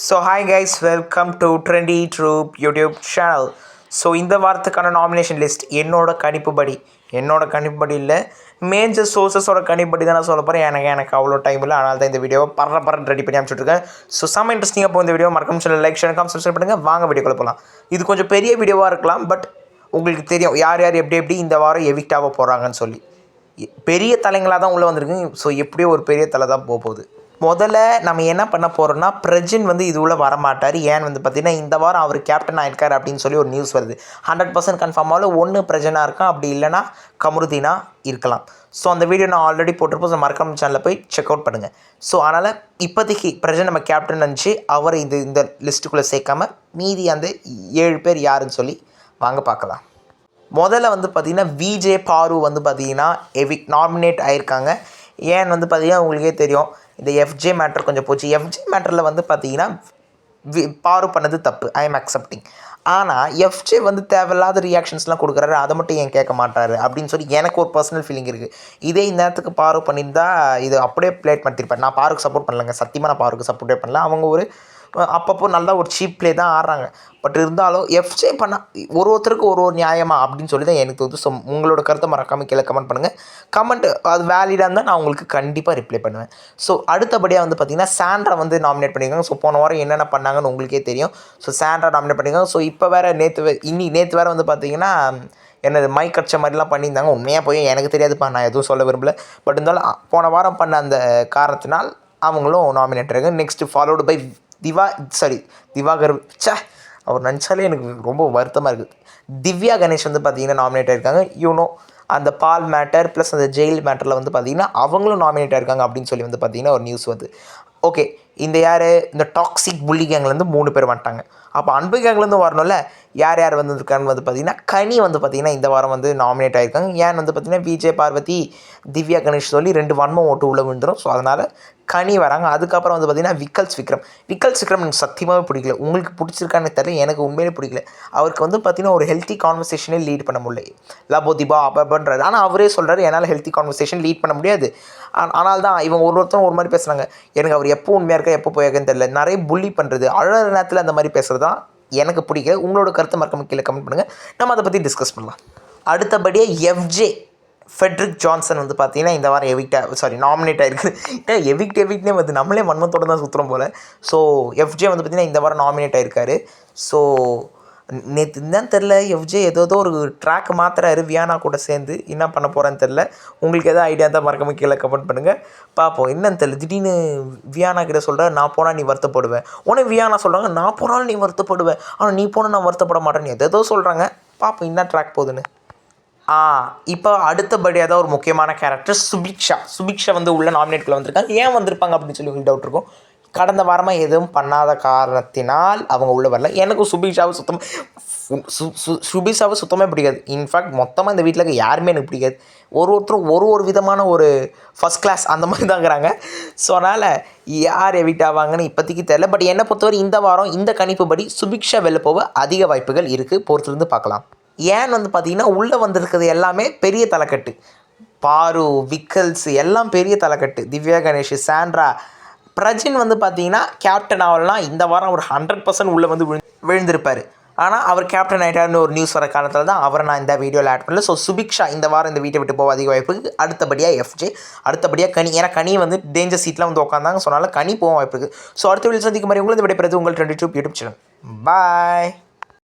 So hi guys, welcome to trendy troupe YouTube channel. So இந்த வாரத்துக்கான nomination list என்னோட கணிப்புப்படி இல்லை, மேஜர் சோர்ஸஸோட கணிப்புப்படி தான் நான் சொல்ல போகிறேன். எனக்கு அவ்வளோ டைம் இல்லை, அதனால தான் இந்த வீடியோவை பறந்து ரெடி பண்ணி அனுப்பிச்சுட்ருக்கேன். ஸோ செம்ம இன்ட்ரெஸ்டிங்காக போய் இந்த வீடியோ மறக்காம சேனல் லைக் ஷேர் சப்ஸ்கிரைப் பண்ணுங்கள். வாங்க வீடியோக்குள்ள போகலாம். இது கொஞ்சம் பெரிய வீடியோவாக இருக்கலாம், பட் உங்களுக்கு தெரியும் யார் எப்படி இந்த வாரம் எவிக்டாக போகிறாங்கன்னு சொல்லி. பெரிய தலைங்களாக தான் உள்ளே வந்திருக்கு. ஸோ எப்படியோ ஒரு பெரிய தலை தான் போகுது. முதல்ல நம்ம என்ன பண்ண போகிறோம்னா, பிரஜின் இது உள்ளே வரமாட்டார். ஏன்னு பார்த்திங்கன்னா, இந்த வாரம் அவர் கேப்டன் ஆகிருக்கார் அப்படின்னு சொல்லி ஒரு நியூஸ் வருது. 100% கன்ஃபார்மாக ஒன்று பிரஜனாக இருக்கான், அப்படி இல்லைனா கமருதீனா இருக்கலாம். ஸோ அந்த வீடியோ நான் ஆல்ரெடி போட்டிருப்போம். ஸோ மறக்காம சேனலில் போய் செக் அவுட் பண்ணுங்கள். ஸோ அதனால் இப்போதைக்கு பிரஜன் நம்ம கேப்டன் நினச்சி அவரை இந்த லிஸ்ட்டுக்குள்ளே சேர்க்காம மீதி அந்த 7 பேர் யாருன்னு சொல்லி வாங்க பார்க்கலாம். முதல்ல பார்த்திங்கன்னா விஜே பாரு பார்த்திங்கன்னா நாமினேட் ஆகியிருக்காங்க. ஏன்னு பார்த்திங்கன்னா உங்களுக்கே தெரியும், இந்த எஃப்ஜே மேட்டர் கொஞ்சம் போச்சு. எஃப்ஜே மேட்டரில் பார்த்திங்கன்னா பாரு பண்ணது தப்பு, ஐ எம் அக்செப்டிங். ஆனால் எஃப்ஜே தேவையில்லாத ரியாக்ஷன்ஸ்லாம் கொடுக்குறாரு, அதை மட்டும் ஏன் கேட்க மாட்டாரு அப்படின்னு சொல்லி எனக்கு ஒரு பர்சனல் ஃபீலிங் இருக்குது. இதே இந்த நேரத்துக்கு பாரு பண்ணியிருந்தா இது அப்படியே பிளேட் பண்ணியிருப்பேன். நான் பாருக்கு சப்போர்ட் பண்ணலைங்க, சத்தியமாக நான் பாருக்கு சப்போர்ட்டே பண்ணல. அவங்க ஒரு அப்பப்போ நல்லா ஒரு சீப் ப்ளே தான் ஆடுறாங்க. பட் இருந்தாலும் எஃப்ஜே பண்ணால் ஒருத்தருக்கு ஒரு நியாயமா அப்படின்னு சொல்லி தான் எனக்கு தோணுது. ஸோ உங்களோட கருத்தை மறக்காமல் கீழே கமெண்ட் பண்ணுங்கள். கமெண்ட் அது வேலிடாக இருந்தால் நான் உங்களுக்கு கண்டிப்பாக ரிப்ளை பண்ணுவேன். ஸோ அடுத்தபடியாக பார்த்திங்கன்னா சாண்ட்ரா நாமினேட் பண்ணியிருக்காங்க. ஸோ போன வாரம் என்னென்ன பண்ணாங்கன்னு உங்களுக்கே தெரியும். ஸோ சாண்ட்ரா நாமினேட் பண்ணியிருக்காங்க. ஸோ இப்போ வேறு நேற்று வேறு பார்த்திங்கன்னா என்னது மைக் கட்ச மாதிரிலாம் பண்ணியிருந்தாங்க. உண்மையாக போய் எனக்கு தெரியாதுப்பா, நான் எதுவும் சொல்ல விரும்பல. பட் இருந்தாலும் போன வாரம் பண்ண அந்த காரணத்தினால் அவங்களும் நாமினேட் இருக்காங்க. Next followed by Diwakar. அவர் நினச்சாலே எனக்கு ரொம்ப வருத்தமாக இருக்குது. திவ்யா கணேஷ் பார்த்திங்கன்னா நாமினேட் ஆகிருக்காங்க. அந்த பால் மேட்டர் ப்ளஸ் அந்த ஜெயில் மேட்டரில் பார்த்திங்கன்னா அவங்களும் நாமினேட் ஆகிருக்காங்க அப்படின்னு சொல்லி பார்த்திங்கன்னா ஒரு நியூஸ் வருது. ஓகே, இந்த இந்த டாக்ஸிக் புள்ளி கேங்லேருந்து 3 பேர் வந்துட்டாங்க. அப்போ அன்பு கேங்லேருந்து வரணும்ல. யார் வந்திருக்கான்னு பார்த்திங்கன்னா கனி பார்த்திங்கன்னா இந்த வாரம் நாமினேட் ஆகிருக்காங்க. ஏன்னு பார்த்திங்கன்னா விஜய் பார்வதி திவ்யா கணேஷ் சொல்லி 2 வன்மம் ஓட்டு உள்ள விழுந்துடும். ஸோ அதனால் கனி வராங்க. அதுக்கப்புறம் பார்த்திங்கன்னா விக்கல்ஸ் விக்ரம் எனக்கு சத்தியமாகவே பிடிக்கல. உங்களுக்கு பிடிச்சிருக்கான்னு தெரியல, எனக்கு உண்மையிலே பிடிக்கல. அவருக்கு பார்த்திங்கன்னா ஒரு ஹெல்த்தி கான்வர்சேஷனே லீட் பண்ண முடியல. லபோ திபா அப்பன்றாரு. ஆனால் அவரே சொல்கிறாரு என்னால் ஹெல்த்தி கான்வர்சேஷன் லீட் பண்ண முடியாது. ஆனால் தான் இவங்க ஒருத்தரும் ஒரு மாதிரி பேசுகிறாங்க. எனக்கு அவர் எப்போ உண்மையாக இருக்கா எப்போ போயிருக்குன்னு தெரியல. நிறைய புள்ளி பண்ணுறது, அழகிற நேரத்தில் அந்த மாதிரி பேசுகிறது தான் எனக்கு பிடிக்கல. உங்களோட கருத்தை மறக்காம கீழே கமெண்ட் பண்ணுங்கள். நம்ம அதை பற்றி டிஸ்கஸ் பண்ணலாம். அடுத்தபடியாக எஃப்ஜே ஃபெட்ரிக் ஜான்சன் பார்த்திங்கன்னா இந்த வாரம் நாமினேட் ஆகிருக்கு. எவிக்ட்னே நம்மளே வன்மத்தோடு தான் சுற்றுறோம் போல். ஸோ எஃப்ஜே பார்த்திங்கன்னா இந்த வாரம் நாமினேட் ஆகிருக்காரு. ஸோ நேற்று தான் தெரில, எஃப்ஜே ஏதோ ஒரு ட்ராக் மாற்றுறாரு வியானா கூட சேர்ந்து. என்ன பண்ண போகிறேன்னு தெரில. உங்களுக்கு எதாவது ஐடியா தான் மறக்காம கீழே கமெண்ட் பண்ணுங்கள். பார்ப்போம். என்னன்னு தெரில, திடீர்னு வியானா கிட்ட சொல்கிற நான் போனால் நீ வருத்தப்படுவேன். உடனே வியானா சொல்கிறாங்க நான் போனாலும் நீ வருத்தப்படுவேன், ஆனால் நீ போனால் நான் வருத்தப்பட மாட்டேன்னு ஏதோ சொல்கிறாங்க. பார்ப்போம் என்ன ட்ராக் போகுதுன்னு. இப்போ அடுத்தபடியாக தான் ஒரு முக்கியமான கேரக்டர் சுபிக்ஷா உள்ள நாமினேட்குள்ளே வந்திருக்காங்க. ஏன் வந்திருப்பாங்க அப்படின்னு சொல்லி உங்களுக்கு டவுட் இருக்கும். கடந்த வாரமாக எதுவும் பண்ணாத காரணத்தினால் அவங்க உள்ளே வரல. எனக்கும் சுபிக்ஷாவை சுத்தமாக பிடிக்காது. இன்ஃபேக்ட் மொத்தமாக இந்த வீட்டில் இருக்க யாருமே எனக்கு பிடிக்காது. ஒருத்தரும் ஒரு விதமான ஒரு ஃபஸ்ட் கிளாஸ் அந்த மாதிரி தான் இருக்கிறாங்க. ஸோ அதனால் யார் எவிட் ஆவாங்கன்னு இப்போதைக்கு தெரியல. பட் என்னை பொறுத்தவரை இந்த வாரம் இந்த கணிப்புப்படி சுபிக்ஷா வெளில போக அதிக வாய்ப்புகள் இருக்குது. பொறுத்திருந்து பார்க்கலாம். ஏன்னு பார்த்திங்கன்னா உள்ளே வந்திருக்கிறது எல்லாமே பெரிய தலைக்கட்டு. பாரு, விக்கல்ஸ் எல்லாம் பெரிய தலைக்கட்டு. திவ்யா கணேஷ், சாண்ட்ரா, பிரஜின் பார்த்திங்கன்னா கேப்டன் ஆகலாம் இந்த வாரம் ஒரு 100% உள்ளே விழுந்திருப்பார். ஆனால் அவர் கேப்டன் ஆகிட்டார்னு ஒரு நியூஸ் வர காலத்தில் தான் அவரை நான் இந்த வீடியோவில் ஆட் பண்ணல. ஸோ சுபிக்ஷா இந்த வாரம் இந்த வீட்டை விட்டு போக அதிக வாய்ப்பு. அடுத்தபடியாக எஃப்ஜே, அடுத்தபடியாக கனி. ஏன்னா கனி டேஞ்சர் சீட்டில் உட்காந்தாங்க. ஸோ அதனால் கனி போக வாய்ப்பு இருக்குது. ஸோ அடுத்த வீடியோ சந்திக்கும் மாதிரி உங்களுக்கு விடைபெறுது உங்கள் 22 யூடியூப் சேனல். பாய்.